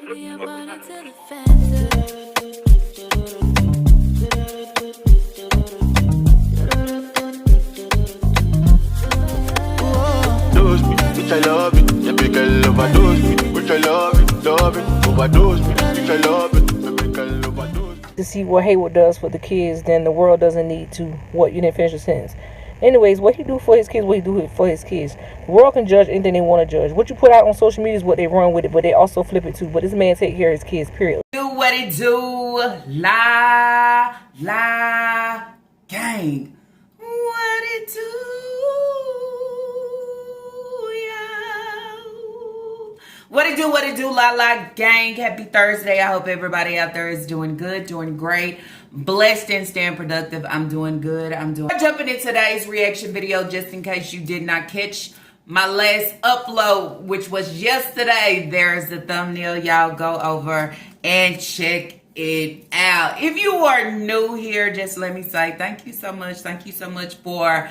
Dose me, which I love it. Every girl overdose me, which I love it, overdose me, which I love it. Every girl overdose me. To see what Hayward does for the kids, then the world doesn't need to. What, you didn't finish your sentence. Anyways, what he do for his kids, what he do for his kids. The world can judge anything they want to judge. What you put out on social media is what they run with it, but they also flip it too. But this man take care of his kids, period. Do what it do, gang. What it do, yo. What it do, gang. Happy Thursday. I hope everybody out there is doing good, doing great, blessed and staying productive. I'm doing good. I'm jumping in today's reaction video just in case you did not catch my last upload, which was yesterday. There's the thumbnail. Y'all go over and check it out. If you are new here, just let me say thank you so much. Thank you so much for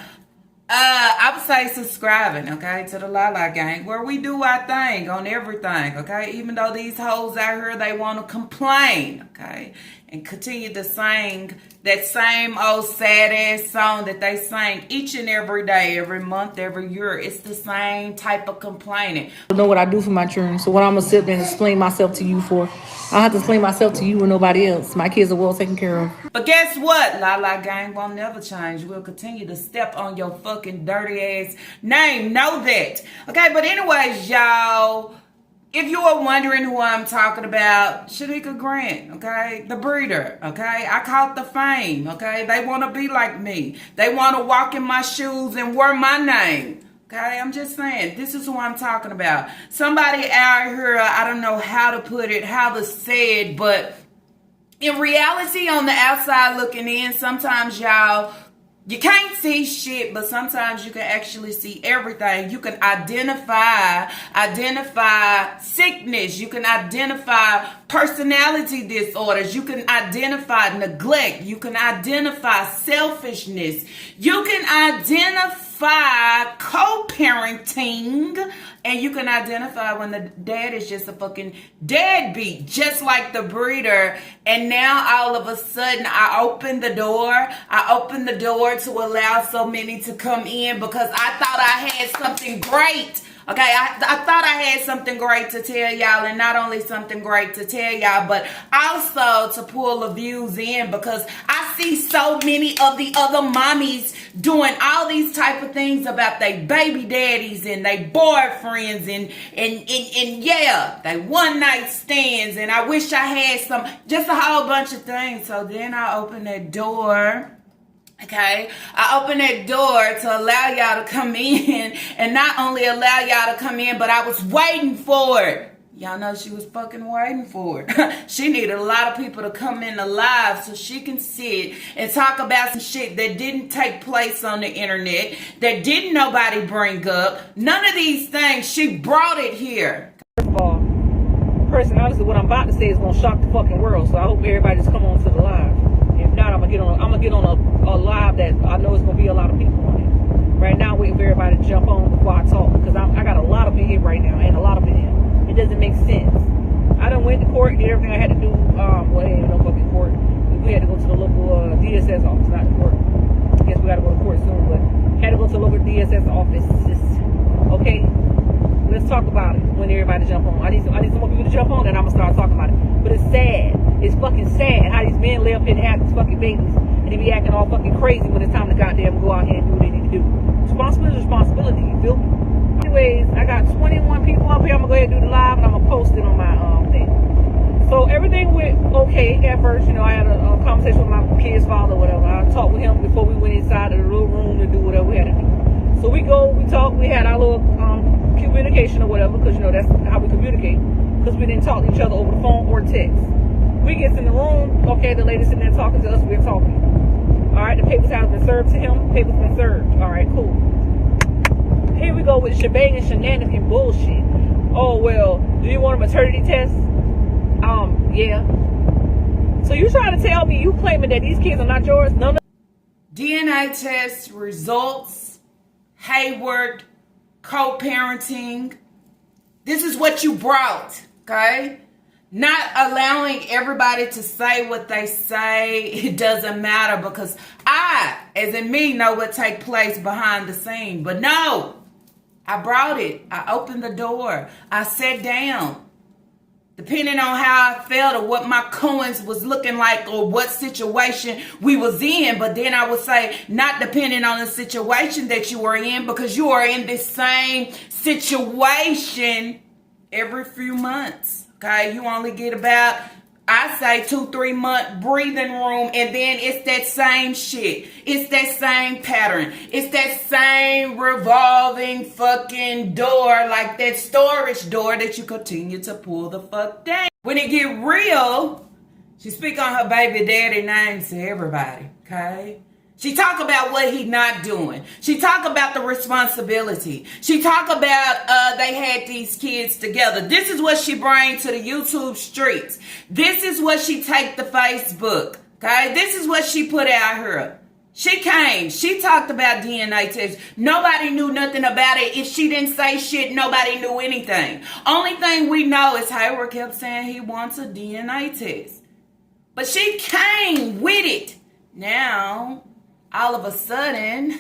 I would say subscribing, okay, to the Lala Gang, where we do our thing on everything, okay? Even though these hoes out here, they want to complain, okay? And continue to sing that same old sad-ass song that they sing each and every day, every month, every year. It's the same type of complaining. I know what I do for my children, so what I'm going to sit there and explain myself to you for, I have to explain myself to you and nobody else. My kids are well taken care of. But guess what? Lala Gang won't never change. We'll continue to step on your fucking dirty ass name. Know that. Okay, but anyways, y'all, if you are wondering who I'm talking about, Shanika Grant, okay? The breeder, okay? I caught the fame, okay? They want to be like me. They want to walk in my shoes and wear my name. Okay, I'm just saying, this is who I'm talking about. Somebody out here, I don't know how to put it, how to say it, but in reality, on the outside looking in, sometimes y'all, you can't see shit, but sometimes you can actually see everything. You can identify sickness. You can identify personality disorders. You can identify neglect. You can identify selfishness. You can identify co-parenting, and you can identify when the dad is just a fucking deadbeat, just like the breeder. And now all of a sudden I opened the door to allow so many to come in because I thought I had something great. Okay, I thought I had something great to tell y'all, and not only something great to tell y'all, but also to pull the views in, because I see so many of the other mommies doing all these type of things about their baby daddies and their boyfriends and yeah, they one night stands, and I wish I had just a whole bunch of things. So then I opened that door. Okay, I opened that door to allow y'all to come in, and not only allow y'all to come in, but I was waiting for it. Y'all know she was fucking waiting for it. She needed a lot of people to come in live so she can sit and talk about some shit that didn't take place on the internet, that didn't nobody bring up. None of these things, she brought it here. First of all, personally, what I'm about to say is going to shock the fucking world, so I hope everybody just come on to the live. If not, I'm gonna get on a live that I know it's gonna be a lot of people on it. Right now, I'm waiting for everybody to jump on before I talk, because I got a lot of it here right now, and a lot of it in. It doesn't make sense. I done went to court, did everything I had to do. Well, ain't no fucking court. We had to go to the local DSS office, not the court. I guess we gotta go to court soon, but had to go to the local DSS office. Okay, let's talk about it when everybody jump on. I need some more people to jump on, and I'm gonna start talking about it. But it's sad. It's fucking sad how these men lay up here and have these fucking babies, and they be acting all fucking crazy when it's time to goddamn go out here and do what they need to do. Responsibility is responsibility, you feel me? Anyways, I got 21 people up here. I'm gonna go ahead and do the live, and I'm gonna post it on my thing. So everything went okay at first. You know, I had a conversation with my kid's father, whatever. I talked with him before we went inside of the little room to do whatever we had to do. So we talk, we had our little communication or whatever, because you know that's how we communicate, because we didn't talk to each other over the phone or text. We get in the room, okay, the lady sitting there talking to us, we're talking. All right, the papers have been served to him, papers been served. All right, cool. Here we go with shebang and shenanigan bullshit. Oh, well, do you want a maternity test? Yeah. So you trying to tell me you claiming that these kids are not yours? No. DNA test results, Hayward, co-parenting. This is what you brought, okay? not allowing everybody to say what they say. It doesn't matter because I, as in me, know what take place behind the scene. But no, I brought it. I opened the door. I sat down. Depending on how I felt or what my coins was looking like or what situation we was in. But then I would say, not depending on the situation that you are in, because you are in this same situation every few months. Okay, you only get about, I say 2-3 month breathing room, and then it's that same shit. It's that same pattern. It's that same revolving fucking door, like that storage door that you continue to pull the fuck down. When it get real, she speak on her baby daddy name to everybody, okay? She talk about what he not doing. She talk about the responsibility. She talk about they had these kids together. This is what she bring to the YouTube streets. This is what she take to Facebook. Okay, this is what she put out here. She came. She talked about DNA tests. Nobody knew nothing about it. If she didn't say shit, nobody knew anything. Only thing we know is Hayward kept saying he wants a DNA test. But she came with it. Now, all of a sudden,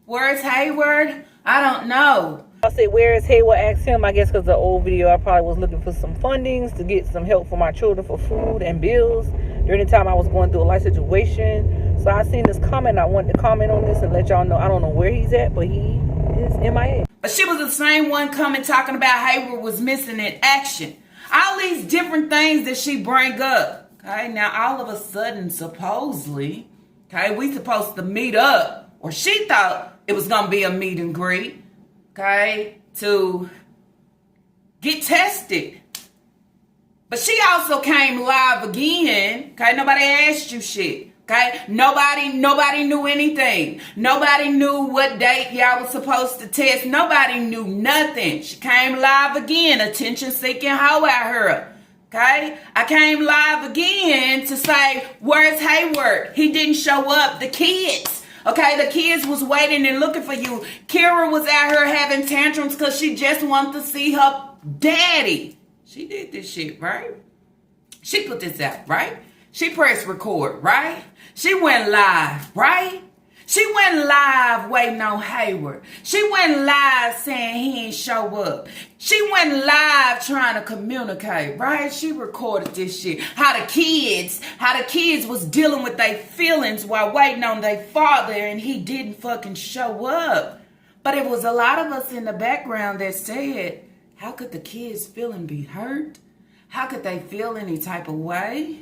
where's Hayward? I don't know. I say, where is Hayward? Asked him, I guess because the old video, I probably was looking for some fundings to get some help for my children for food and bills during the time I was going through a life situation. So I seen this comment. I wanted to comment on this and let y'all know. I don't know where he's at, but he is MIA. But she was the same one coming talking about Hayward was missing in action. All these different things that she bring up. Okay, now all of a sudden, supposedly, okay, we supposed to meet up, or she thought it was going to be a meet and greet, okay, to get tested. But she also came live again, okay, nobody asked you shit, okay, nobody knew anything. Nobody knew what date y'all was supposed to test. Nobody knew nothing. She came live again, attention-seeking hoe out here. Okay, I came live again to say, where's Hayward? He didn't show up. The kids, okay, the kids was waiting and looking for you. Kira was out here having tantrums because she just wanted to see her daddy. She did this shit, right? She put this out, right? She pressed record, right? She went live, right? She went live waiting on Hayward. She went live saying he ain't show up. She went live trying to communicate, right? She recorded this shit. How the kids was dealing with their feelings while waiting on their father, and he didn't fucking show up. But it was a lot of us in the background that said, how could the kids feel and be hurt? How could they feel any type of way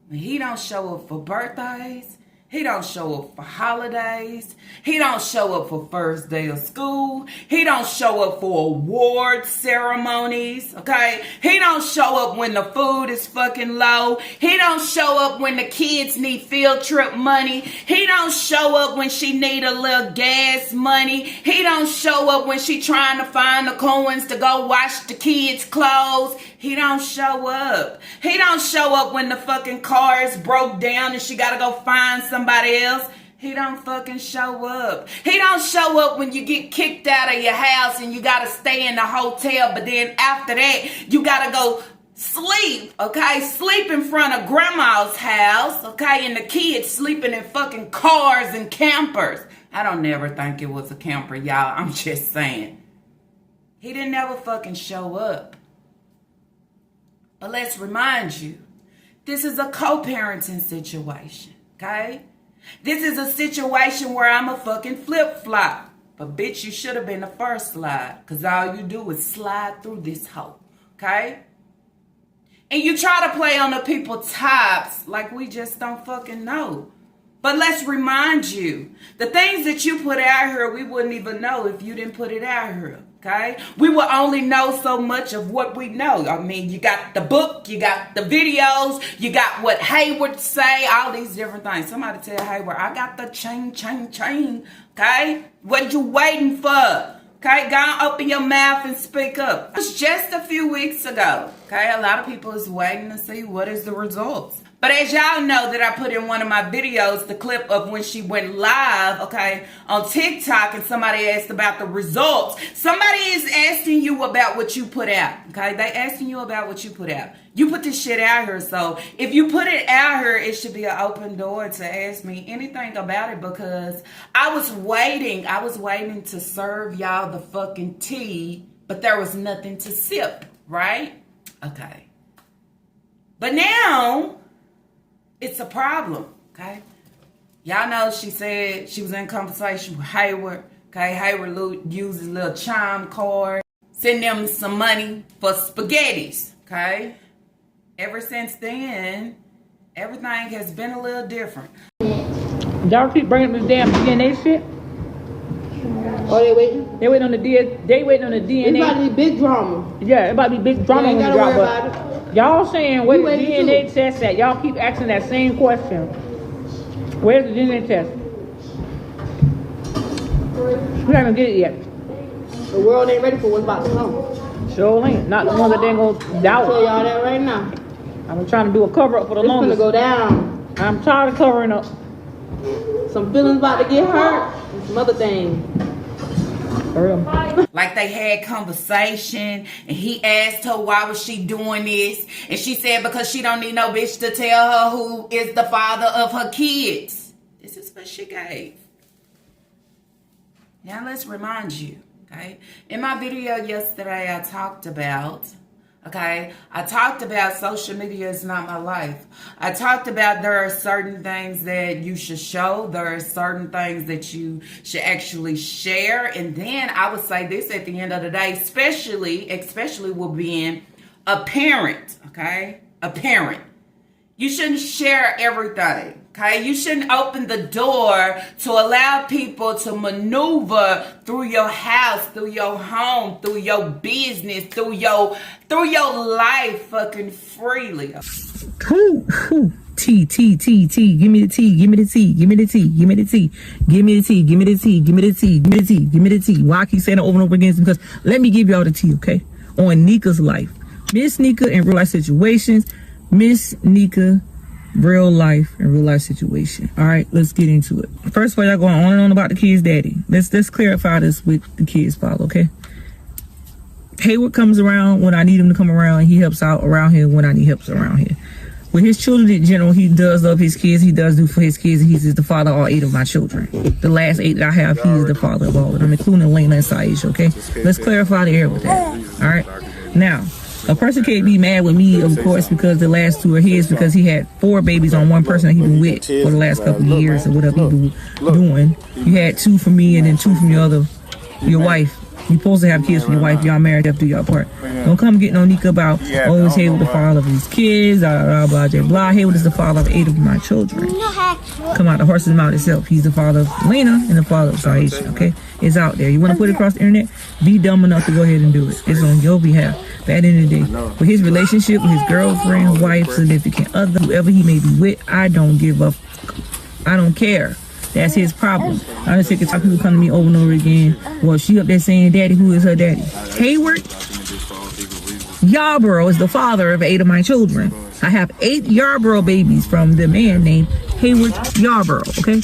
when he don't show up for birthdays? He don't show up for holidays. He don't show up for first day of school. He don't show up for award ceremonies, okay? He don't show up when the food is fucking low. He don't show up when the kids need field trip money. He don't show up when she need a little gas money. He don't show up when she trying to find the coins to go wash the kids' clothes. He don't show up. He don't show up when the fucking car is broke down and she gotta go find somebody else. He don't fucking show up. He don't show up when you get kicked out of your house and you gotta stay in the hotel, but then after that, you gotta go sleep, okay? Sleep in front of grandma's house, okay? And the kids sleeping in fucking cars and campers. I don't never think it was a camper, y'all. I'm just saying. He didn't ever fucking show up. But let's remind you, this is a co-parenting situation, okay? This is a situation where I'm a fucking flip-flop. But bitch, you should have been the first slide, because all you do is slide through this hole, okay? And you try to play on the people's tops like we just don't fucking know. But let's remind you, the things that you put out here, we wouldn't even know if you didn't put it out here. Okay, we will only know so much of what we know. I mean, you got the book, you got the videos, you got what Hayward say, all these different things. Somebody tell Hayward, I got the chain. Okay, what you waiting for? Okay, go on, open your mouth and speak up. It was just a few weeks ago. Okay, a lot of people is waiting to see what is the results. But as y'all know that I put in one of my videos, the clip of when she went live, okay, on TikTok, and somebody asked about the results. Somebody is asking you about what you put out, okay? They asking you about what you put out. You put this shit out here, so if you put it out here, it should be an open door to ask me anything about it, because I was waiting to serve y'all the fucking tea, but there was nothing to sip, right? Okay. But now, it's a problem, okay? Y'all know she said she was in conversation with Hayward, okay? Hayward used his little chime card, send them some money for spaghettis, okay? Ever since then, everything has been a little different. Y'all keep bringing this damn DNA shit. Oh, they waiting? They waiting on the DNA. They waiting on the DNA. It's about to be big drama. Yeah, it about to be big drama You when ain't you gotta drop. worry But about it. y'all saying where the waiting DNA too. test at? Y'all keep asking that same question. Where's the DNA test? We haven't get it yet. The world ain't ready for what's about to come. Sure ain't. Not the ones that ain't gonna I'll tell doubt. y'all that right now. I'm trying to do a cover up for the It's gonna longest. go down. I'm tired of covering up. Some feelings about to get hurt. And some other things. For real. Like they had conversation, and he asked her why was she doing this, and she said because she don't need no bitch to tell her who is the father of her kids. This is what she gave. Now let's remind you, okay? In my video yesterday, I talked about social media is not my life. I talked about there are certain things that you should show. There are certain things that you should actually share. And then I would say this at the end of the day, especially with being a parent, okay? A parent. You shouldn't share everything. Okay, you shouldn't open the door to allow people to maneuver through your house, through your home, through your business, through your life fucking freely. Tea. Give me the tea. Give me the tea. Give me the tea. Give me the tea. Give me the tea. Give me the tea. Give me the tea. Give me the tea. Give me the tea. Why I keep saying it over and over again is because let me give y'all the tea, okay? On Nika's life. Miss Nika in real life situations. Miss Nika real life and real life situation. All right, let's get into it. First of all, y'all going on and on about the kid's daddy. Let's clarify this with the kid's father, okay? Hayward comes around when I need him to come around, and he helps out around here when I need help around here. With his children in general, he does love his kids. He does do for his kids. He's the father of all 8 of my children. The last 8 that I have, he is the father of all of them, including Lena and Saisha, okay? Let's clarify the air with that. All right? Now, a person can't be mad with me, of course, because the last 2 are his, because he had 4 babies on one person that he been with for the last couple of years or whatever he been doing. You had 2 from me and then 2 from your wife. You supposed to have kids from your wife. Y'all married after y'all part. Don't come getting on Nika about, oh, it's Hayward the father of his kids, blah, blah, blah, blah. Hayward is the father of 8 of my children. Come out the horse's mouth itself. He's the father of Lena and the father of Saisha, okay? It's out there. You want to put it across the internet? Be dumb enough to go ahead and do it. It's on your behalf. But at the end of the day, with his relationship with his girlfriend, wife, significant other, whoever he may be with, I don't give up. I don't care. That's his problem. I just sick of people come to me over and over again. Well, she up there saying, daddy, who is her daddy? Hayward Yarborough is the father of 8 of my children. I have 8 Yarborough babies from the man named Hayward Yarborough, okay?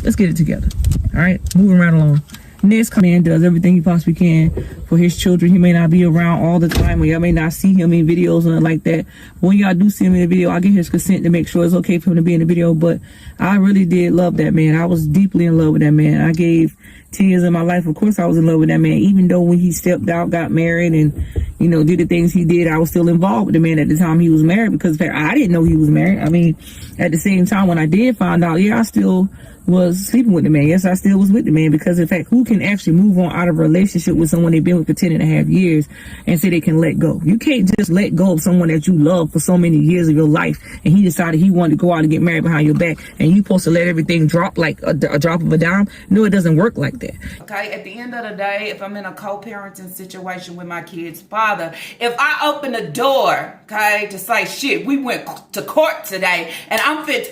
Let's get it together. All right, moving right along. This man does everything he possibly can for his children. He may not be around all the time, or y'all may not see him in videos or nothing like that. When y'all do see him in the video, I get his consent to make sure it's okay for him to be in the video. But I really did love that man. I was deeply in love with that man. I gave 10 years of my life. Of course, I was in love with that man. Even though when he stepped out, got married, and did the things he did, I was still involved with the man at the time he was married, because in fact, I didn't know he was married. I mean, at the same time, when I did find out, yeah, I still was sleeping with the man. Yes, I still was with the man, because in fact, who can actually move on out of a relationship with someone they've been with for 10.5 years and say they can let go? You can't just let go of someone that you love for so many years of your life, and he decided he wanted to go out and get married behind your back, and you supposed to let everything drop like a drop of a dime? No, it doesn't work like that. Okay, at the end of the day, if I'm in a co-parenting situation with my kid's father, if I open the door, okay, to say, shit, we went to court today, and I'm fit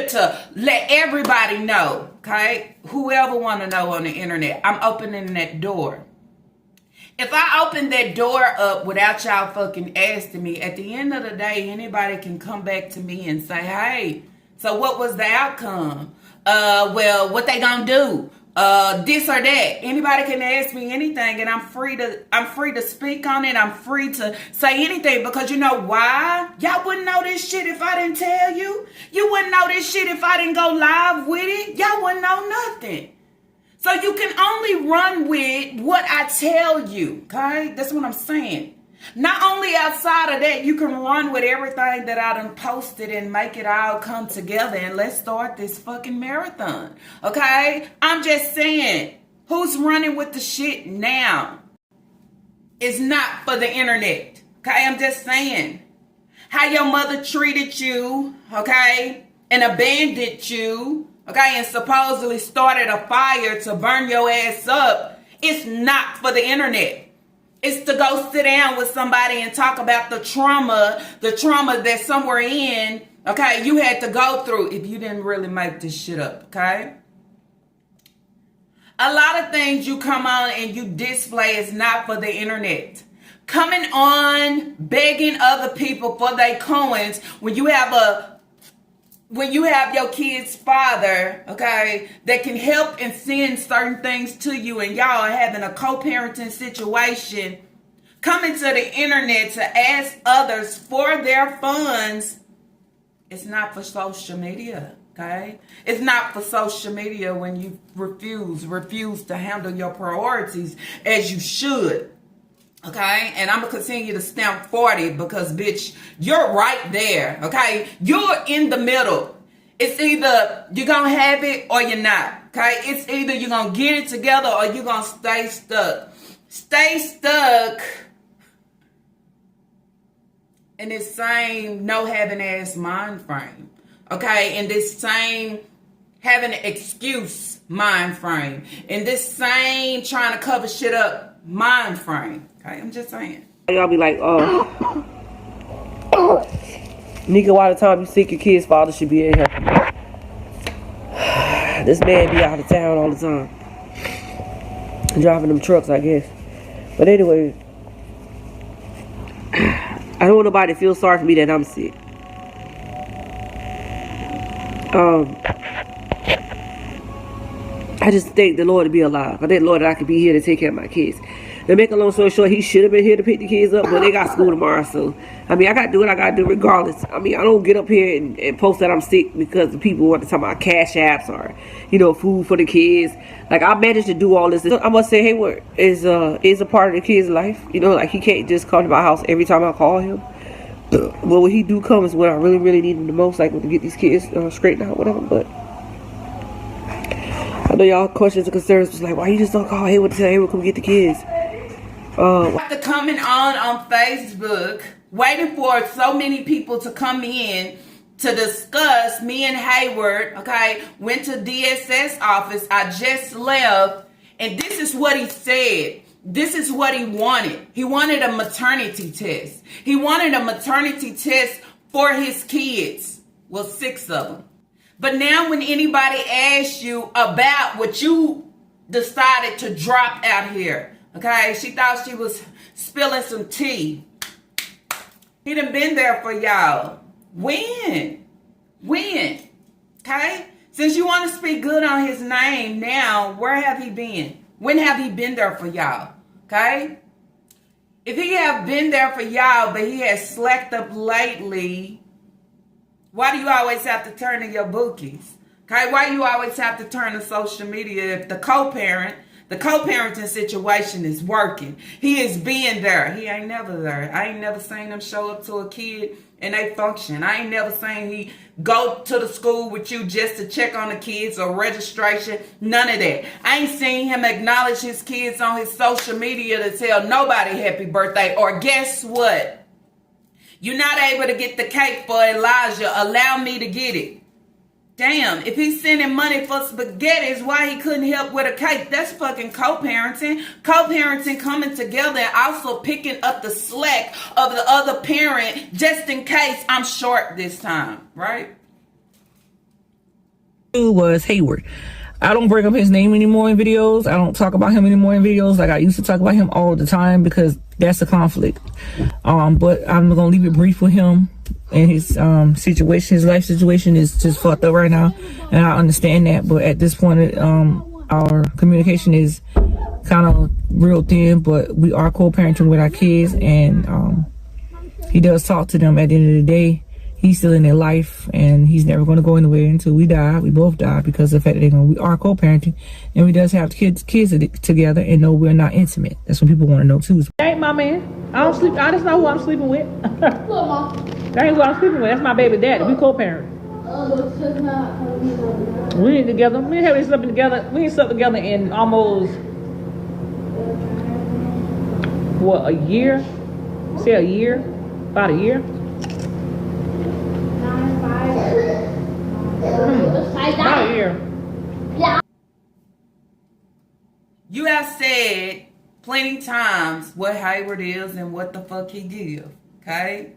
to let everybody know, okay, whoever want to know on the internet, I'm opening that door. If I open that door up without y'all fucking asking me, at the end of the day, anybody can come back to me and say, hey, so what was the outcome? Well, what they gonna do? This or that. Anybody can ask me anything, and I'm free to speak on it. I'm free to say anything, because you know why? Y'all wouldn't know this shit if I didn't tell you. You wouldn't know this shit if I didn't go live with it. Y'all wouldn't know nothing. So you can only run with what I tell you, okay? That's what I'm saying. Not only outside of that, you can run with everything that I done posted and make it all come together, and let's start this fucking marathon, okay? I'm just saying, who's running with the shit now? It's not for the internet, okay? I'm just saying. How your mother treated you, okay? And abandoned you, okay, and supposedly started a fire to burn your ass up. It's not for the internet. It's to go sit down with somebody and talk about the trauma that somewhere in, okay, you had to go through if you didn't really make this shit up, okay? A lot of things you come on and you display is not for the internet. Coming on begging other people for their coins when you have your kid's father, okay, that can help and send certain things to you, and y'all are having a co-parenting situation, coming to the internet to ask others for their funds, it's not for social media, okay? It's not for social media when you refuse to handle your priorities as you should. Okay, and I'm going to continue to stamp 40 because, bitch, you're right there, okay? You're in the middle. It's either you're going to have it or you're not, okay? It's either you're going to get it together or you're going to stay stuck. Stay stuck in this same no-having-ass mind frame, okay? In this same having an excuse mind frame. In this same trying to cover shit up mind frame. Okay, I'm just saying. Y'all be like, Nika, why the time you sick, your kid's father should be in here. This man be out of town all the time. Driving them trucks, I guess. But anyway, I don't want nobody to feel sorry for me that I'm sick. I just thank the Lord to be alive. I thank the Lord that I could be here to take care of my kids. To make a long story short, he should have been here to pick the kids up, but they got school tomorrow, so I mean, I got to do what I got to do regardless. I mean, I don't get up here and post that I'm sick because the people want to talk about cash apps or, you know, food for the kids. Like, I managed to do all this. I must say, Hayward is a part of the kid's life. You know, like, he can't just come to my house every time I call him. But when he do come is when I really, really need him the most, like to get these kids straightened out, whatever. But I know y'all questions and concerns was like, why you just don't call Hayward to tell Hayward come get the kids? After coming on Facebook, waiting for so many people to come in to discuss, me and Hayward, okay, went to DSS office. I just left, and this is what he said. This is what he wanted. He wanted a maternity test. He wanted a maternity test for his kids. Well, 6 of them. But now when anybody asks you about what you decided to drop out here, okay, she thought she was spilling some tea. He done been there for y'all. When? Okay? Since you want to speak good on his name now, where have he been? When have he been there for y'all? Okay? If he have been there for y'all, but he has slacked up lately, why do you always have to turn to your bookies? Okay? Why do you always have to turn to social media if the co-parenting situation is working? He is being there. He ain't never there. I ain't never seen him show up to a kid and they function. I ain't never seen he go to the school with you just to check on the kids or registration. None of that. I ain't seen him acknowledge his kids on his social media to tell nobody happy birthday. Or guess what? You're not able to get the cake for Elijah. Allow me to get it. Damn, if he's sending money for spaghettis, why he couldn't help with a cake? That's fucking co-parenting. Co-parenting coming together and also picking up the slack of the other parent just in case I'm short this time, right? Was Hayward. I don't bring up his name anymore in videos. I don't talk about him anymore in videos like I used to talk about him all the time, because that's a conflict. But I'm gonna leave it brief with him. And his situation, his life situation is just fucked up right now, and I understand that. But at this point, our communication is kind of real thin. But we are co-parenting with our kids, and he does talk to them. At the end of the day, he's still in their life, and he's never going to go anywhere until we die. We both die, because of the fact that we are co-parenting, and we does have kids together, and no, we're not intimate. That's what people want to know too. That ain't my man. I don't sleep. I just know who I'm sleeping with. Look, Mom. That ain't who I'm sleeping with. That's my baby daddy. We co-parent. We ain't together. We ain't slept together. We ain't slept together in almost what, a year? Say a year? About a year? About a year. You have said plenty times what Hayward is and what the fuck he give, okay?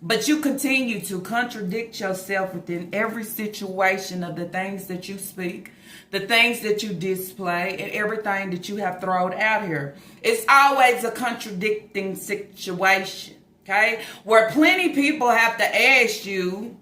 But you continue to contradict yourself within every situation of the things that you speak, the things that you display, and everything that you have thrown out here. It's always a contradicting situation, okay? Where plenty people have to ask you,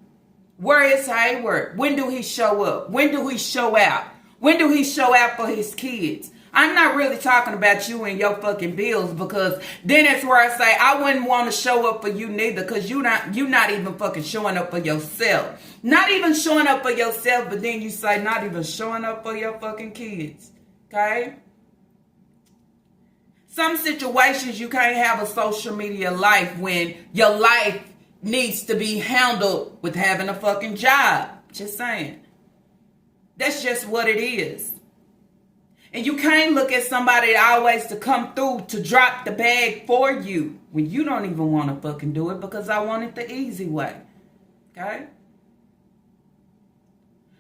where is Hayward? When do he show up? When do he show out? When do he show out for his kids? I'm not really talking about you and your fucking bills, because then that's where I say I wouldn't want to show up for you neither, because you're not even fucking showing up for yourself. Not even showing up for yourself, but then you say not even showing up for your fucking kids. Okay? Some situations you can't have a social media life when your life needs to be handled with having a fucking job. Just saying. That's just what it is. And you can't look at somebody always to come through to drop the bag for you when you don't even want to fucking do it, because I want it the easy way. Okay?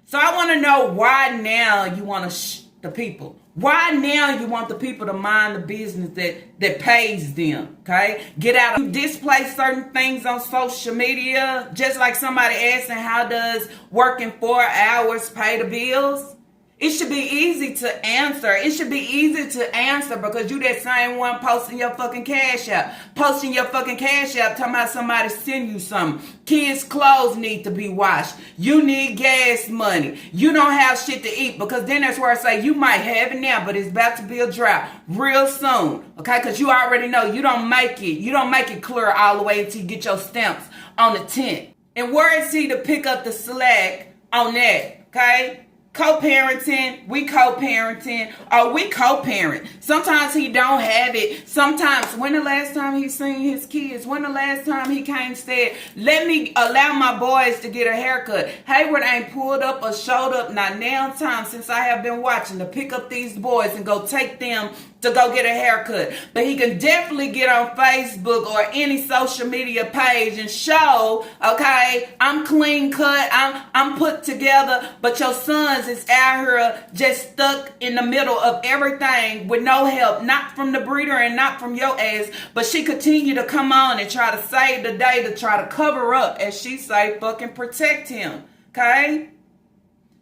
So I want to know why now you want to the people. Why now you want the people to mind the business that pays them, okay? Get out. You display certain things on social media, just like somebody asking, how does working 4 hours pay the bills? It should be easy to answer. It should be easy to answer, because you that same one posting your fucking cash out. Posting your fucking cash out, talking about somebody send you something. Kids' clothes need to be washed. You need gas money. You don't have shit to eat, because then that's where I say you might have it now, but it's about to be a drought real soon. Okay, because you already know you don't make it. You don't make it clear all the way until you get your stamps on the tent. And where is he to pick up the slack on that? Okay? Co-parenting, we co-parenting, or we co-parent. Sometimes he don't have it. Sometimes, when the last time he seen his kids? When the last time he came and said, let me allow my boys to get a haircut? Hayward ain't pulled up or showed up not now time since I have been watching to pick up these boys and go take them to go get a haircut. But he can definitely get on Facebook or any social media page and show, okay, I'm clean cut, I'm put together, but your sons is out here just stuck in the middle of everything with no help, not from the breeder and not from your ass. But she continue to come on and try to save the day, to try to cover up, as she say, fucking protect him, okay?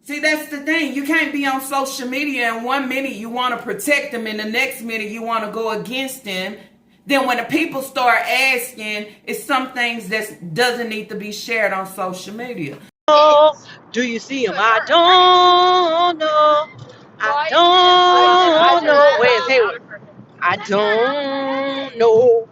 See, that's the thing. You can't be on social media and 1 minute you want to protect them and the next minute you want to go against them. Then when the people start asking, it's some things that doesn't need to be shared on social media. Do you see him? I don't know. I don't know. Where's Hayward? I don't know.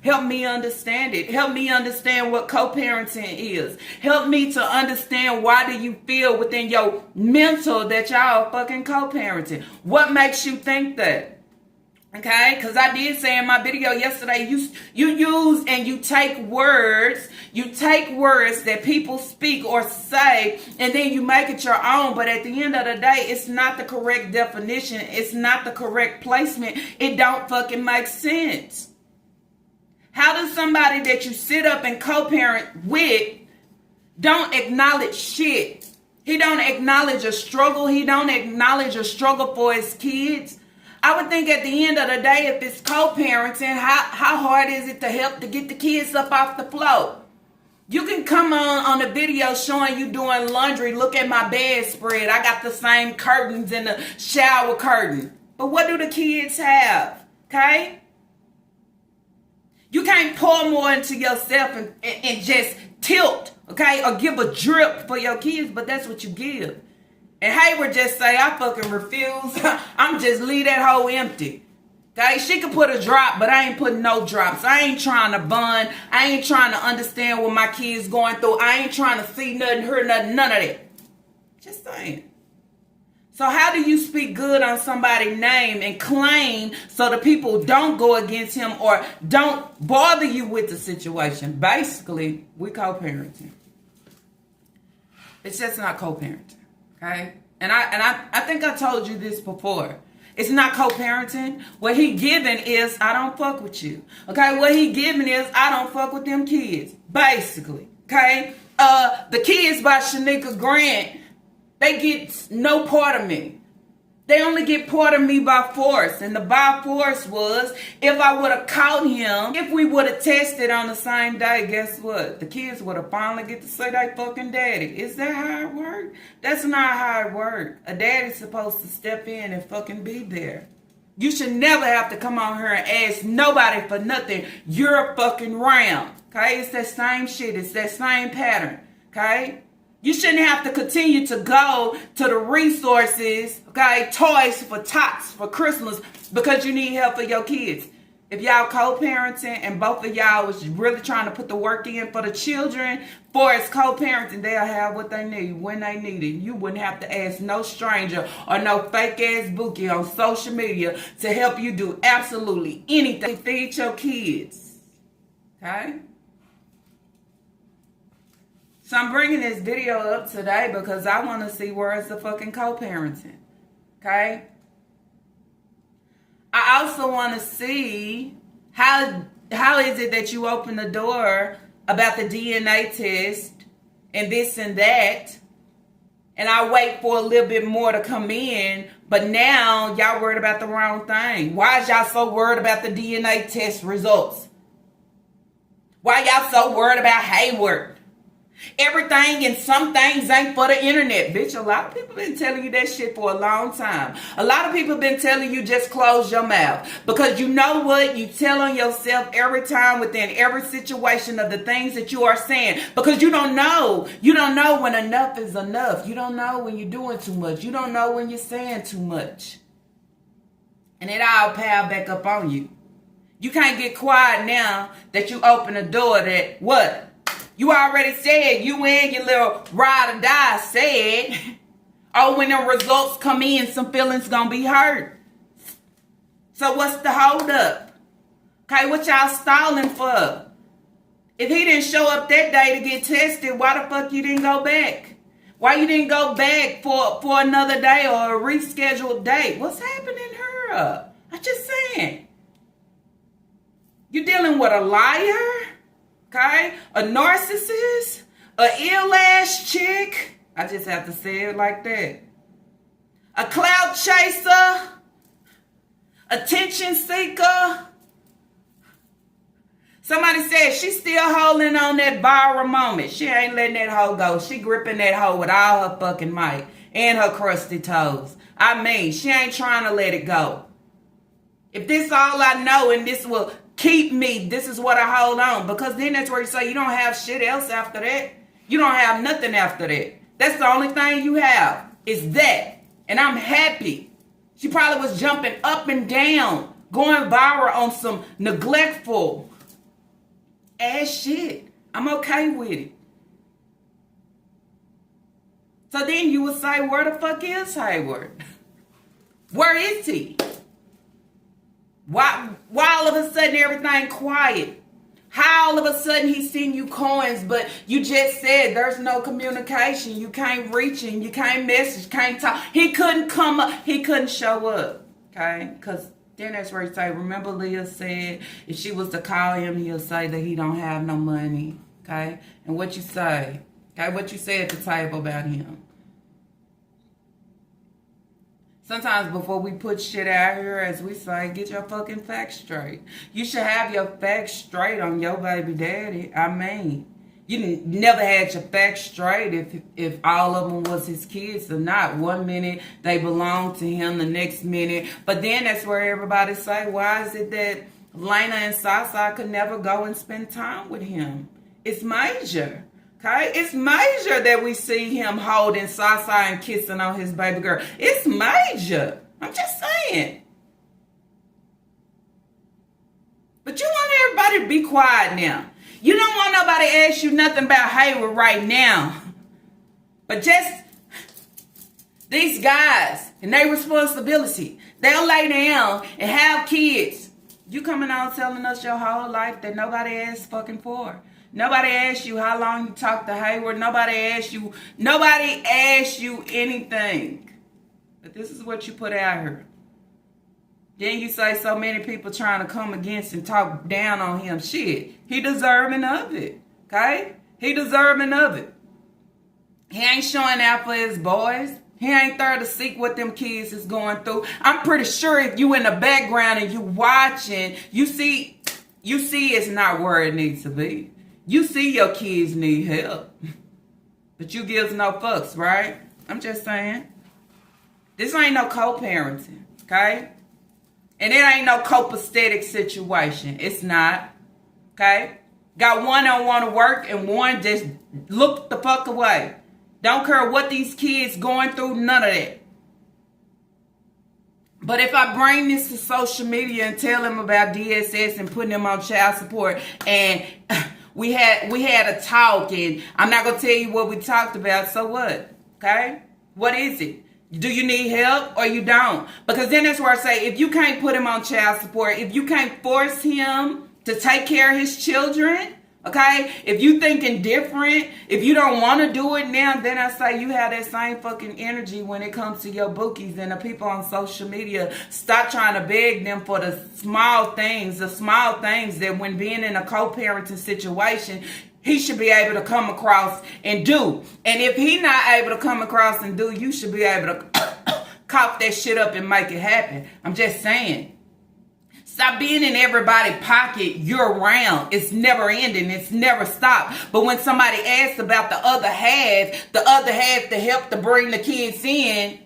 Help me understand it. Help me understand what co-parenting is. Help me to understand, why do you feel within your mental that y'all are fucking co-parenting? What makes you think that? Okay, because I did say in my video yesterday, you use and you take words that people speak or say, and then you make it your own. But at the end of the day, it's not the correct definition. It's not the correct placement. It don't fucking make sense. How does somebody that you sit up and co-parent with don't acknowledge shit? He don't acknowledge a struggle. He don't acknowledge a struggle for his kids. I would think at the end of the day, if it's co-parenting, how hard is it to help to get the kids up off the floor? You can come on the video showing you doing laundry. Look at my bedspread. I got the same curtains in the shower curtain. But what do the kids have? Okay? You can't pour more into yourself and just tilt, okay? Or give a drip for your kids, but that's what you give. And Hayward just say, I fucking refuse. I'm just leave that hole empty. Okay? She could put a drop, but I ain't putting no drops. I ain't trying to bond. I ain't trying to understand what my kids going through. I ain't trying to see nothing, hear nothing, none of that. Just saying. So how do you speak good on somebody's name and claim so the people don't go against him or don't bother you with the situation? Basically, we co-parenting. It's just not co-parenting, okay? And I think I told you this before. It's not co-parenting. What he giving is, I don't fuck with you, okay? What he giving is, I don't fuck with them kids, basically, okay? The Kids by Shanika Grant, they get no part of me. They only get part of me by force. And the by force was, if I would have caught him, if we would have tested on the same day, guess what? The kids would have finally get to say they fucking daddy. Is that how it works? That's not how it works. A daddy's supposed to step in and fucking be there. You should never have to come on here and ask nobody for nothing. You're fucking round. Okay? It's that same shit. It's that same pattern. Okay? You shouldn't have to continue to go to the resources, okay, toys for tots for Christmas because you need help for your kids. If y'all co-parenting and both of y'all was really trying to put the work in for the children, for its co-parenting, they'll have what they need when they need it. You wouldn't have to ask no stranger or no fake-ass bookie on social media to help you do absolutely anything. Feed your kids, okay? So I'm bringing this video up today because I want to see where it's the fucking co-parenting, okay? I also want to see how is it that you open the door about the DNA test and this and that, and I wait for a little bit more to come in, but now y'all worried about the wrong thing. Why is y'all so worried about the DNA test results? Why y'all so worried about Hayward? Everything and some things ain't for the internet. Bitch, a lot of people been telling you that shit for a long time. A lot of people been telling you just close your mouth. Because you know what? You tell on yourself every time within every situation of the things that you are saying. Because you don't know. You don't know when enough is enough. You don't know when you're doing too much. You don't know when you're saying too much. And it all pile back up on you. You can't get quiet now that you open the door that what? You already said, you and your little ride or die said, oh, when the results come in, some feelings gonna be hurt. So what's the hold up? Okay, what y'all stalling for? If he didn't show up that day to get tested, why the fuck you didn't go back? Why you didn't go back for another day or a rescheduled date? What's happening here? I'm just saying. You dealing with a liar? Okay, a narcissist, a ill-ass chick. I just have to say it like that. A clout chaser, attention seeker. Somebody said she's still holding on that viral moment. She ain't letting that hoe go. She gripping that hoe with all her fucking might and her crusty toes. I mean, she ain't trying to let it go. If this all I know and this will keep me, this is what I hold on. Because then that's where you say you don't have shit else after that. You don't have nothing after that. That's the only thing you have is that. And I'm happy. She probably was jumping up and down, going viral on some neglectful ass shit. I'm okay with it. So then you would say, where the fuck is Hayward? Where is he? Why all of a sudden everything quiet? How all of a sudden he's sending you coins, but you just said there's no communication. You can't reach him. You can't message, can't talk. He couldn't come up. He couldn't show up. Okay? Because then that's where he say, remember Leah said if she was to call him, he'll say that he don't have no money. Okay? And what you say? Okay? What you say at the table about him? Sometimes before we put shit out here, as we say, get your fucking facts straight. You should have your facts straight on your baby daddy. I mean, You never had your facts straight if all of them was his kids or not. One minute they belong to him, the next minute. But then that's where everybody say, why is it that Lena and Sasa could never go and spend time with him? It's major. Okay? It's major that we see him holding Sasa and kissing on his baby girl. It's major. I'm just saying. But you want everybody to be quiet now. You don't want nobody to ask you nothing about Hayward right now. But just these guys and their responsibility. They'll lay down and have kids. You coming on telling us your whole life that nobody asked fucking for. Nobody asked you how long you talked to Hayward. Nobody asked you anything. But this is what you put out here. Then you say so many people trying to come against and talk down on him. Shit, he deserving of it, okay? He deserving of it. He ain't showing out for his boys. He ain't there to seek what them kids is going through. I'm pretty sure if you in the background and you watching, you see it's not where it needs to be. You see your kids need help. But you gives no fucks, right? I'm just saying. This ain't no co-parenting, okay? And it ain't no copacetic situation. It's not. Okay? Got one don't want to work and one just look the fuck away. Don't care what these kids going through, none of that. But if I bring this to social media and tell them about DSS and putting them on child support, and we had a talk, and I'm not gonna tell you what we talked about, so what? Okay? What is it? Do you need help or you don't? Because then that's where I say, if you can't put him on child support, if you can't force him to take care of his children, okay? If you thinking different, if you don't want to do it now, then I say you have that same fucking energy when it comes to your bookies and the people on social media. Stop trying to beg them for the small things that when being in a co-parenting situation, he should be able to come across and do. And if he not able to come across and do, you should be able to cough that shit up and make it happen. I'm just saying. Stop being in everybody's pocket year round. It's never ending. It's never stopped. But when somebody asks about the other half to help to bring the kids in,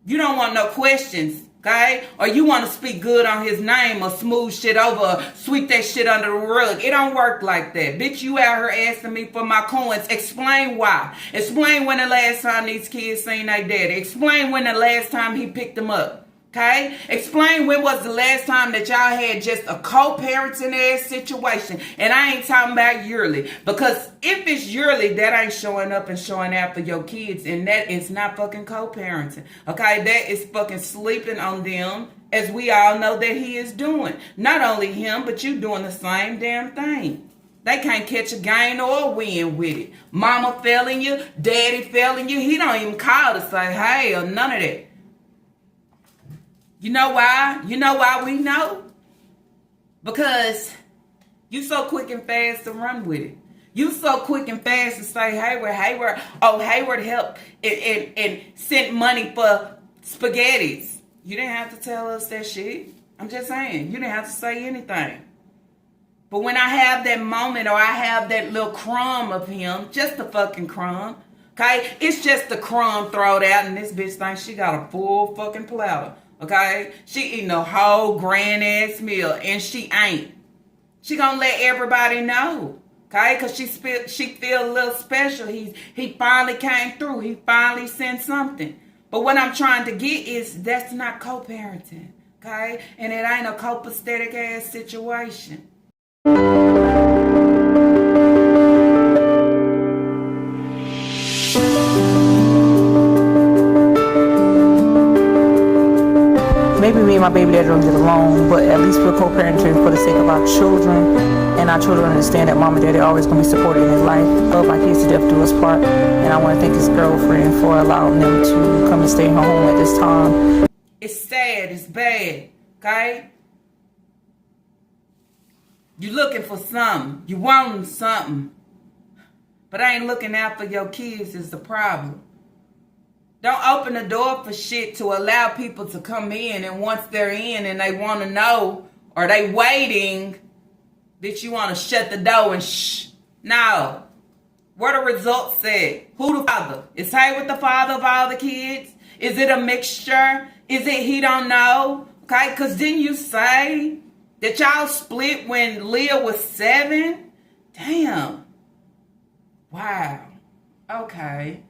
you don't want no questions. Okay? Or you want to speak good on his name or smooth shit over or sweep that shit under the rug. It don't work like that. Bitch, you out here asking me for my coins. Explain why. Explain when the last time these kids seen their daddy. Explain when the last time he picked them up. Okay? Explain when was the last time that y'all had just a co-parenting ass situation. And I ain't talking about yearly. Because if it's yearly, that ain't showing up and showing out for your kids. And that is not fucking co-parenting. Okay? That is fucking sleeping on them, as we all know that he is doing. Not only him, but you doing the same damn thing. They can't catch a gain or a win with it. Mama failing you, daddy failing you. He don't even call to say hey or none of that. You know why? You know why we know? Because you so quick and fast to run with it. You so quick and fast to say, Hayward helped and sent money for spaghettis. You didn't have to tell us that shit. I'm just saying, you didn't have to say anything. But when I have that moment or I have that little crumb of him, just a fucking crumb, okay? It's just a crumb thrown out and this bitch thinks she got a full fucking platter. Okay? She eating a whole grand ass meal and she ain't. She gonna let everybody know. Okay? Cause she feel a little special. He finally came through. He finally sent something. But what I'm trying to get is that's not co-parenting. Okay? And it ain't a copacetic ass situation. Maybe me and my baby daddy don't get along, but at least we're co-parenting for the sake of our children, and our children understand that mom and daddy are always going to be supported in his life. Love my kids to death, do us part, and I want to thank his girlfriend for allowing them to come and stay in her home at this time. It's sad, it's bad, okay? You looking for something, you wanting something, but I ain't looking out for your kids is the problem. Don't open the door for shit to allow people to come in, and once they're in and they want to know or they waiting, bitch, you want to shut the door and shh. No. What the results said? Who the father? Is he with the father of all the kids? Is it a mixture? Is it he don't know? Okay, because didn't you say that y'all split when Leah was 7? Damn. Wow. Okay.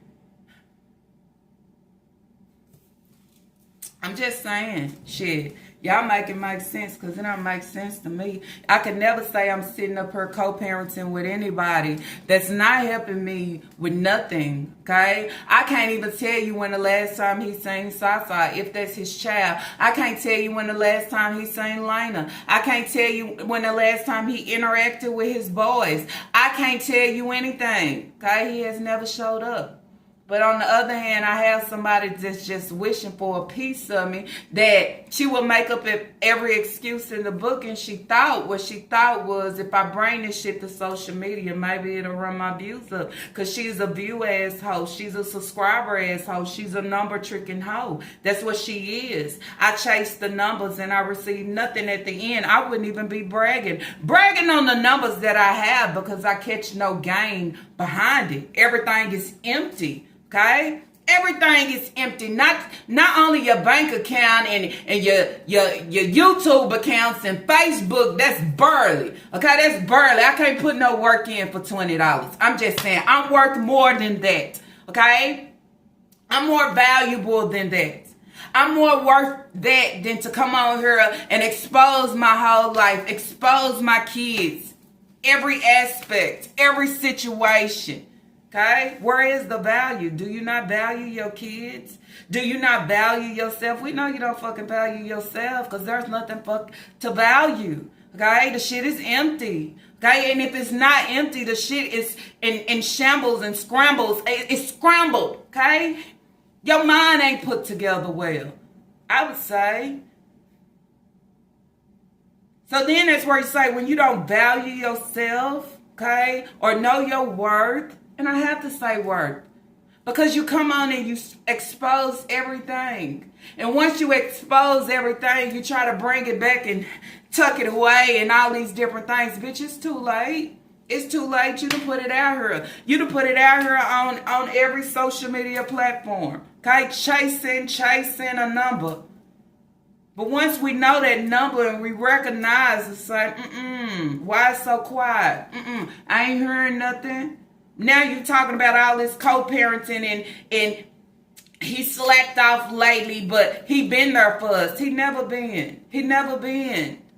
I'm just saying, shit. Y'all make it make sense, because it don't make sense to me. I could never say I'm sitting up here co-parenting with anybody that's not helping me with nothing, okay? I can't even tell you when the last time he sang Sasa, if that's his child. I can't tell you when the last time he sang Lena. I can't tell you when the last time he interacted with his boys. I can't tell you anything, okay? He has never showed up. But on the other hand, I have somebody that's just wishing for a piece of me, that she will make up every excuse in the book. And what she thought was, if I bring this shit to social media, maybe it'll run my views up. Because she's a view ass hoe. She's a subscriber ass hoe. She's a number tricking hoe. That's what she is. I chase the numbers and I receive nothing at the end. I wouldn't even be bragging on the numbers that I have, because I catch no gain behind it. Everything is empty. Okay? Everything is empty. Not only your bank account and your YouTube accounts and Facebook, that's barely. Okay, that's barely. I can't put no work in for $20. I'm just saying, I'm worth more than that. Okay? I'm more valuable than that. I'm more worth that than to come on here and expose my whole life, expose my kids, every aspect, every situation. Okay, where is the value? Do you not value your kids? Do you not value yourself? We know you don't fucking value yourself, because there's nothing to value. Okay, the shit is empty. Okay, and if it's not empty, the shit is in shambles and scrambles. It's scrambled. Okay, your mind ain't put together well, I would say. So then that's where you say, when you don't value yourself, okay, or know your worth. And I have to say worth, because you come on and you expose everything. And once you expose everything, you try to bring it back and tuck it away and all these different things. Bitch, it's too late. It's too late. You done put it out here. You done put it out here on every social media platform. Okay? Chasing a number. But once we know that number and we recognize, it's like, why it's so quiet? I ain't hearing nothing. Now you're talking about all this co-parenting and he slacked off lately, but he been there for us. He never been.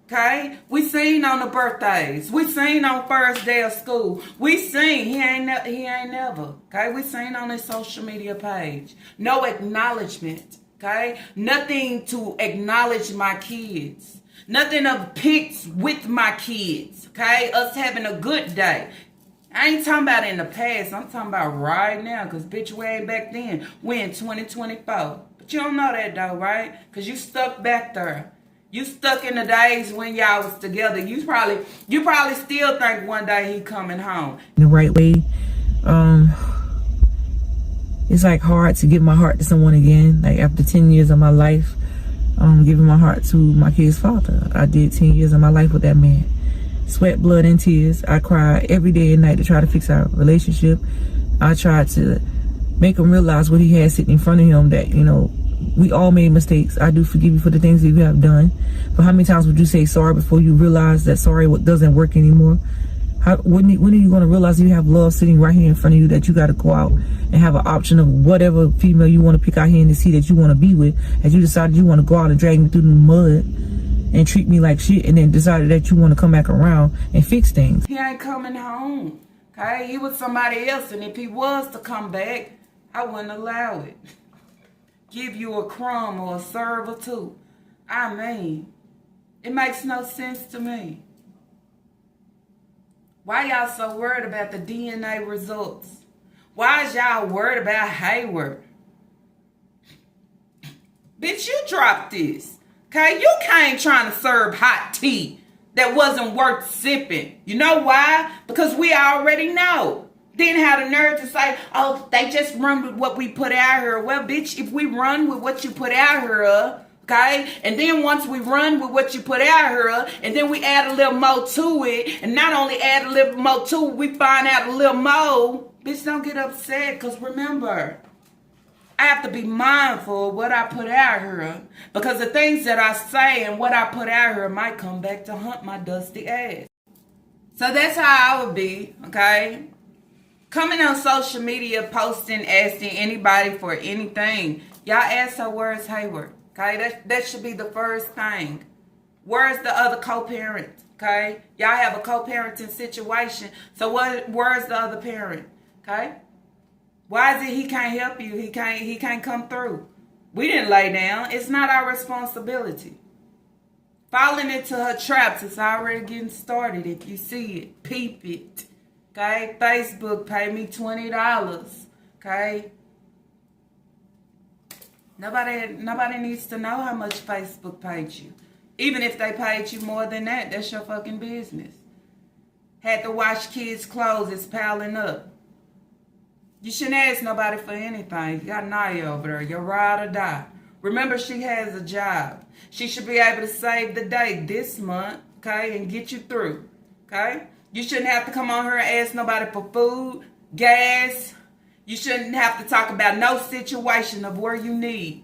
Okay? We seen on the birthdays. We seen on first day of school. We seen he ain't never. Okay? We seen on his social media page. No acknowledgement. Okay? Nothing to acknowledge my kids. Nothing of pics with my kids. Okay? Us having a good day. I ain't talking about in the past. I'm talking about right now. Because, bitch, way back then. We in 2024. But you don't know that, though, right? Because you stuck back there. You stuck in the days when y'all was together. You probably still think one day he coming home. The right way. It's like hard to give my heart to someone again. Like after 10 years of my life, giving my heart to my kid's father. I did 10 years of my life with that man. Sweat, blood, and tears. I cried every day and night to try to fix our relationship. I tried to make him realize what he had sitting in front of him, that, you know, we all made mistakes. I do forgive you for the things that you have done. But how many times would you say sorry before you realize that sorry doesn't work anymore? When are you going to realize you have love sitting right here in front of you, that you got to go out and have an option of whatever female you want to pick out here in the sea that you want to be with, as you decided you want to go out and drag me through the mud and treat me like shit, and then decided that you want to come back around and fix things. He ain't coming home. Okay? He was somebody else, and if he was to come back, I wouldn't allow it. Give you a crumb or a serve or two. I mean, it makes no sense to me. Why y'all so worried about the DNA results? Why is y'all worried about Hayward? Bitch, you dropped this. Okay, you came trying to serve hot tea that wasn't worth sipping. You know why? Because we already know. Then have the nerve to say, oh, they just run with what we put out here. Well, bitch, if we run with what you put out here, Okay? And then once we run with what you put out here, and then we add a little more to it, and not only add a little more to it, we find out a little more. Bitch, don't get upset, because remember, I have to be mindful of what I put out here, because the things that I say and what I put out here might come back to hunt my dusty ass. So that's how I would be, okay? Coming on social media, posting, asking anybody for anything. Y'all ask her, where's Hayward? Okay, that should be the first thing. Where's the other co-parent? Okay, y'all have a co-parenting situation. So where's the other parent? Okay, why is it he can't help you? He can't come through. We didn't lay down. It's not our responsibility. Falling into her traps is already getting started. If you see it, peep it. Okay, Facebook pay me $20. Okay. Nobody needs to know how much Facebook paid you. Even if they paid you more than that, that's your fucking business. Had to wash kids' clothes, it's piling up. You shouldn't ask nobody for anything. You got Naya over there, you're ride or die. Remember, she has a job. She should be able to save the day this month, okay, and get you through, okay? You shouldn't have to come on here and ask nobody for food, gas. You shouldn't have to talk about no situation of where you need.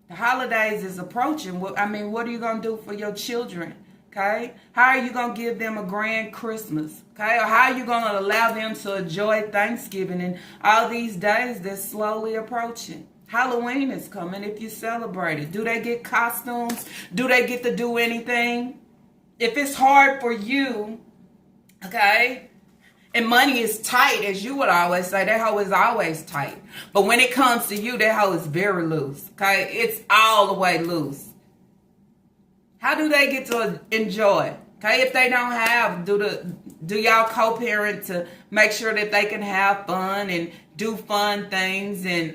The holidays is approaching. What are you going to do for your children? Okay? How are you going to give them a grand Christmas? Okay? Or how are you going to allow them to enjoy Thanksgiving and all these days that's slowly approaching? Halloween is coming if you celebrate it. Do they get costumes? Do they get to do anything? If it's hard for you, okay, and money is tight, as you would always say, that hoe is always tight. But when it comes to you, that hoe is very loose. Okay? It's all the way loose. How do they get to enjoy? Okay? If they don't have, do y'all co-parent to make sure that they can have fun and do fun things and,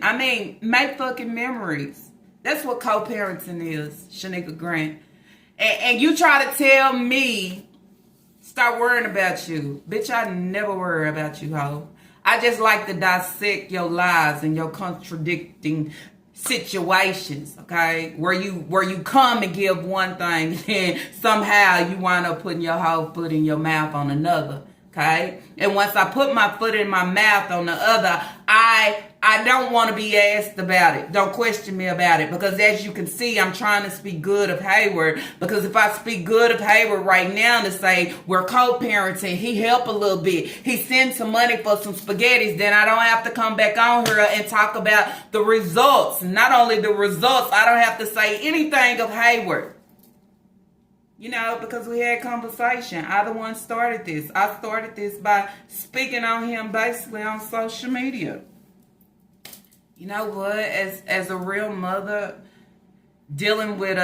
make fucking memories. That's what co-parenting is, Shanika Grant. And you try to tell me, start worrying about you. Bitch, I never worry about you, hoe. I just like to dissect your lies and your contradicting situations, okay? Where you come and give one thing and somehow you wind up putting your whole foot in your mouth on another, okay? And once I put my foot in my mouth on the other, I don't want to be asked about it. Don't question me about it. Because as you can see, I'm trying to speak good of Hayward. Because if I speak good of Hayward right now to say we're co-parenting, he help a little bit, he sends some money for some spaghettis, then I don't have to come back on here and talk about the results. Not only the results, I don't have to say anything of Hayward. You know, because we had conversation. I the one started this. I started this by speaking on him basically on social media. You know what? As a real mother, dealing with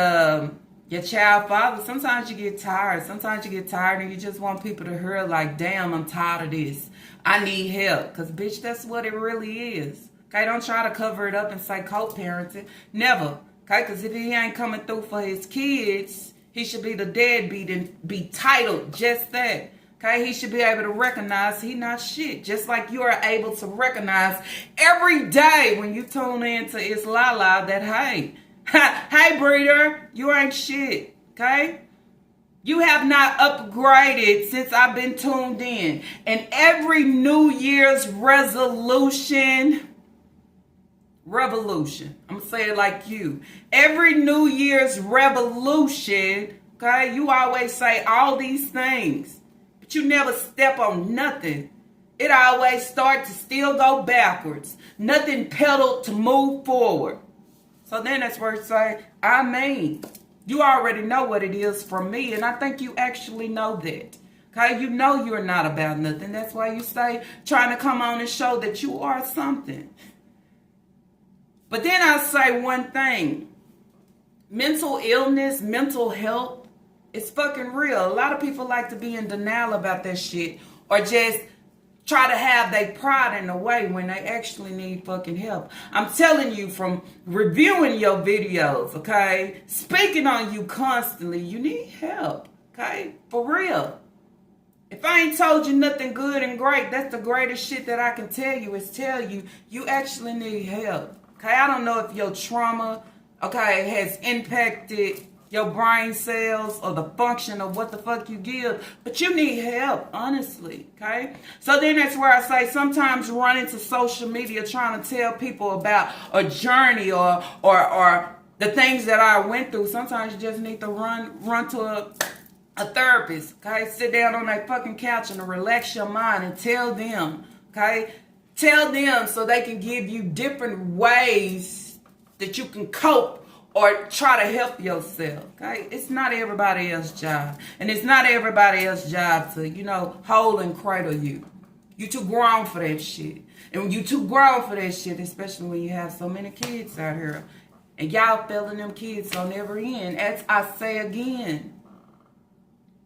your child father, sometimes you get tired. Sometimes you get tired and you just want people to hear like, damn, I'm tired of this. I need help. Because, bitch, that's what it really is. Okay, don't try to cover it up and say co-parenting. Never. Okay, because if he ain't coming through for his kids, he should be the deadbeat and be titled just that. Okay, he should be able to recognize he not shit. Just like you are able to recognize every day when you tune in to It's Lala that, hey, breeder, you ain't shit. Okay? You have not upgraded since I've been tuned in. And every New Year's revolution, I'm going to say it like you. Every New Year's revolution, okay, you always say all these things. But you never step on nothing. It always starts to still go backwards. Nothing pedaled to move forward. So then that's where it's like, you already know what it is from me. And I think you actually know that. Okay, you know you're not about nothing. That's why you stay trying to come on and show that you are something. But then I say one thing. Mental illness, mental health, it's fucking real. A lot of people like to be in denial about that shit or just try to have their pride in the way when they actually need fucking help. I'm telling you from reviewing your videos, okay? Speaking on you constantly, you need help, okay? For real. If I ain't told you nothing good and great, that's the greatest shit that I can tell you is tell you you actually need help. Okay, I don't know if your trauma okay, has impacted your brain cells or the function of what the fuck you give, but you need help, honestly, okay? So then that's where I say sometimes running to social media trying to tell people about a journey or the things that I went through, sometimes you just need to run to a therapist, okay? Sit down on that fucking couch and relax your mind and tell them, okay? Tell them so they can give you different ways that you can cope or try to help yourself, okay? It's not everybody else's job. And it's not everybody else's job to, hold and cradle you. You too grown for that shit. And when you too grown for that shit, especially when you have so many kids out here, and y'all failing them kids on every end, as I say again,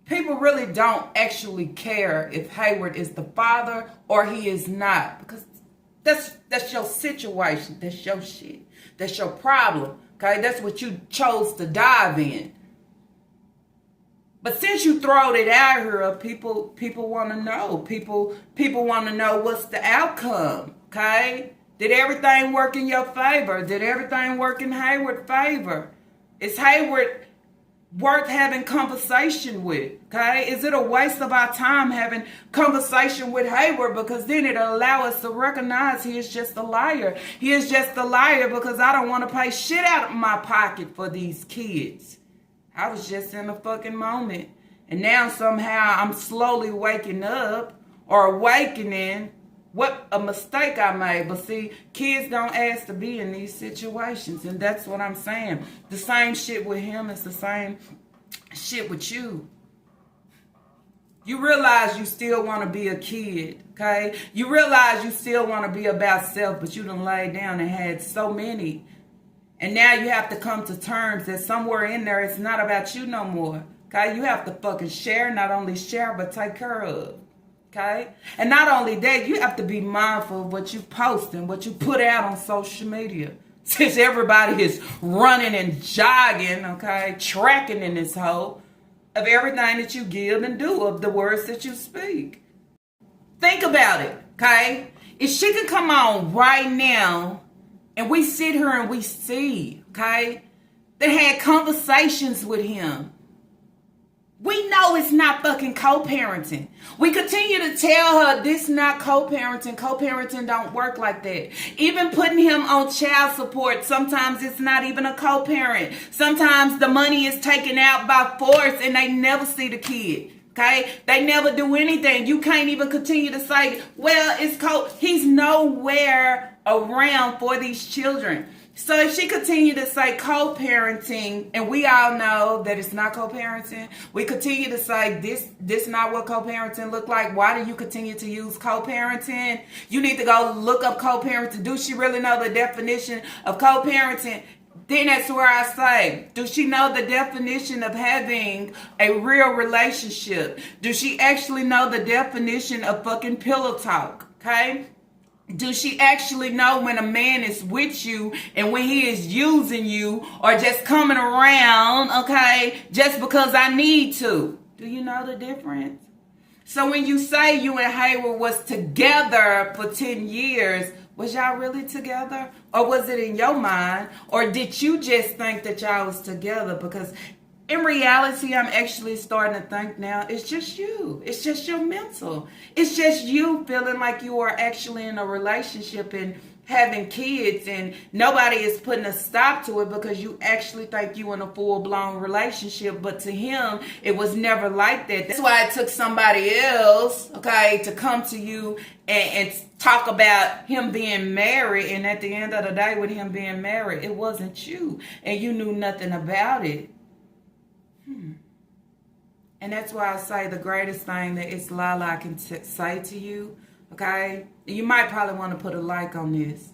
people really don't actually care if Hayward is the father or he is not. Because that's your situation. That's your shit. That's your problem. Okay, that's what you chose to dive in. But since you throwed it out here, people want to know. People want to know what's the outcome. Okay, did everything work in your favor? Did everything work in Hayward's favor? Is Hayward worth having conversation with? Okay, is it a waste of our time having conversation with Hayward? Because then it'll allow us to recognize he is just a liar. He is just a liar because I don't want to pay shit out of my pocket for these kids. I was just in a fucking moment, and now somehow I'm slowly waking up or awakening what a mistake I made. But see, kids don't ask to be in these situations, and that's what I'm saying. The same shit with him is the same shit with you. You realize you still want to be a kid, okay? You realize you still want to be about self, but you done laid down and had so many. And now you have to come to terms that somewhere in there it's not about you no more, okay? You have to fucking share, not only share, but take care of. Okay? And not only that, you have to be mindful of what you post and what you put out on social media. Since everybody is running and jogging, okay, tracking in this hole of everything that you give and do, of the words that you speak. Think about it, okay? If she can come on right now and we sit here and we see, okay, that had conversations with him. We know it's not fucking co-parenting. We continue to tell her this not co-parenting. Co-parenting don't work like that. Even putting him on child support, sometimes it's not even a co-parent. Sometimes the money is taken out by force and they never see the kid. Okay? They never do anything. You can't even continue to say, well, he's nowhere around for these children. So if she continued to say co-parenting, and we all know that it's not co-parenting, we continue to say this not what co-parenting look like. Why do you continue to use co-parenting? You need to go look up co-parenting. Do she really know the definition of co-parenting? Then that's where I say, does she know the definition of having a real relationship? Does she actually know the definition of fucking pillow talk? Okay? Does she actually know when a man is with you and when he is using you or just coming around, okay, just because I need to? Do you know the difference? So when you say you and Hayward was together for 10 years, was y'all really together? Or was it in your mind? Or did you just think that y'all was together? Because in reality, I'm actually starting to think now, it's just you. It's just your mental. It's just you feeling like you are actually in a relationship and having kids and nobody is putting a stop to it because you actually think you in a full-blown relationship. But to him, it was never like that. That's why it took somebody else, okay, to come to you and talk about him being married. And at the end of the day, with him being married, it wasn't you. And you knew nothing about it. And that's why I say the greatest thing that it's Lala I can say to you, okay? You might probably want to put a like on this,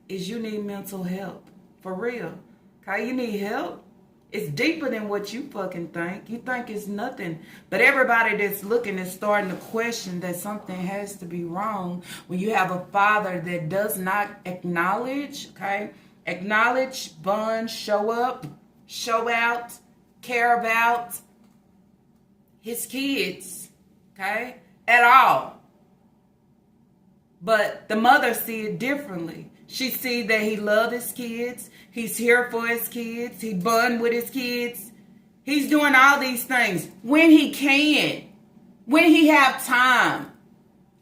is you need mental help. For real. Okay? You need help. It's deeper than what you fucking think. You think it's nothing. But everybody that's looking is starting to question that something has to be wrong when you have a father that does not acknowledge, okay? Acknowledge, bond, show up, show out, care about his kids, okay, at all. But the mother see it differently. She see that he love his kids. He's here for his kids. He bond with his kids. He's doing all these things when he can, when he have time,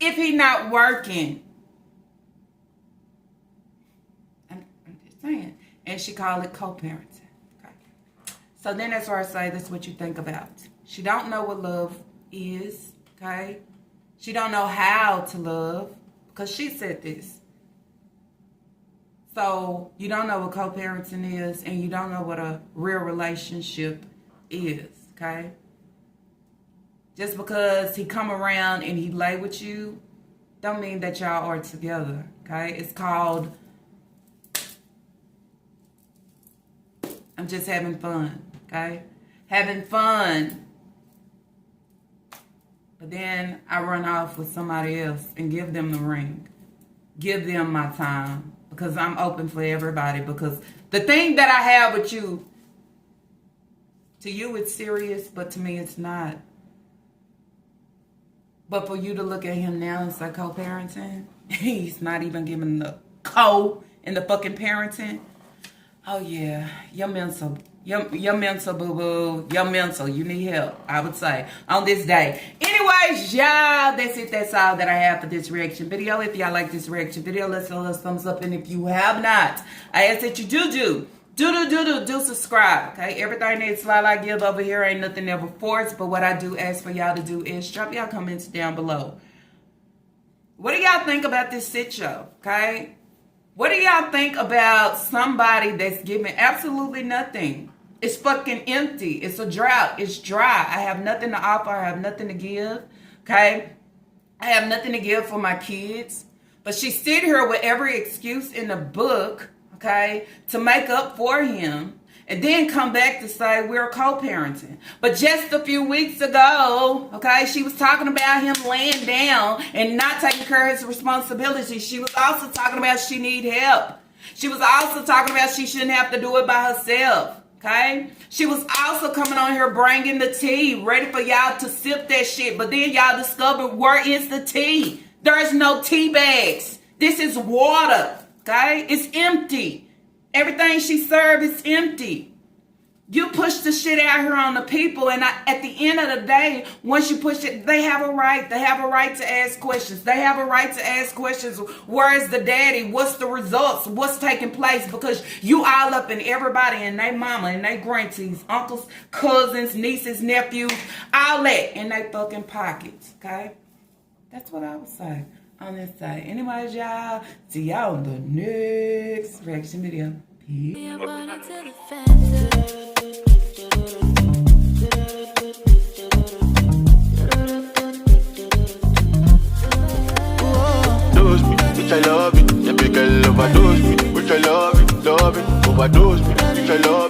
if he not working. I'm just saying. And she called it co-parenting. Okay. So then that's where I say that's what you think about. She don't know what love is. Okay. She don't know how to love because she said this. So you don't know what co-parenting is, and you don't know what a real relationship is, okay? Just because he come around and he lay with you, don't mean that y'all are together, okay? It's called, I'm just having fun, okay? Having fun. But then I run off with somebody else and give them the ring. Give them my time. Because I'm open for everybody. Because the thing that I have with you, to you it's serious, but to me it's not. But for you to look at him now and say co-parenting, he's not even giving the co in the fucking parenting. Oh yeah, your mental, your mental boo-boo, your mental, you need help, I would say, on this day. Anyways, y'all, that's it. That's all that I have for this reaction video. If y'all like this reaction video, let's throw those thumbs up. And if you have not, I ask that you do subscribe, okay? Everything that Lala give over here ain't nothing ever forced, but what I do ask for y'all to do is drop y'all comments down below. What do y'all think about this shit show, okay? What do y'all think about somebody that's giving absolutely nothing? It's fucking empty. It's a drought. It's dry. I have nothing to offer. I have nothing to give, okay? I have nothing to give for my kids. But she sit here with every excuse in the book, okay, to make up for him, and then come back to say we're co-parenting. But just a few weeks ago, okay, she was talking about him laying down and not taking care of his responsibilities. She was also talking about she need help. She was also talking about she shouldn't have to do it by herself, okay? She was also coming on here bringing the tea, ready for y'all to sip that shit. But then y'all discovered, where is the tea? There's no tea bags. This is water, okay? It's empty. Everything she served is empty. You push the shit out here on the people, and at the end of the day, once you push it, they have a right. They have a right to ask questions. They have a right to ask questions. Where is the daddy? What's the results? What's taking place? Because you all up in everybody and they mama and they grantees, uncles, cousins, nieces, nephews, all that in they fucking pockets, okay? That's what I would say on this side. Anyways, y'all, see y'all on the next reaction video. Peace. Dose me, which I love it. Yeah, big girl overdose me, which I love it, overdose me, which I love it.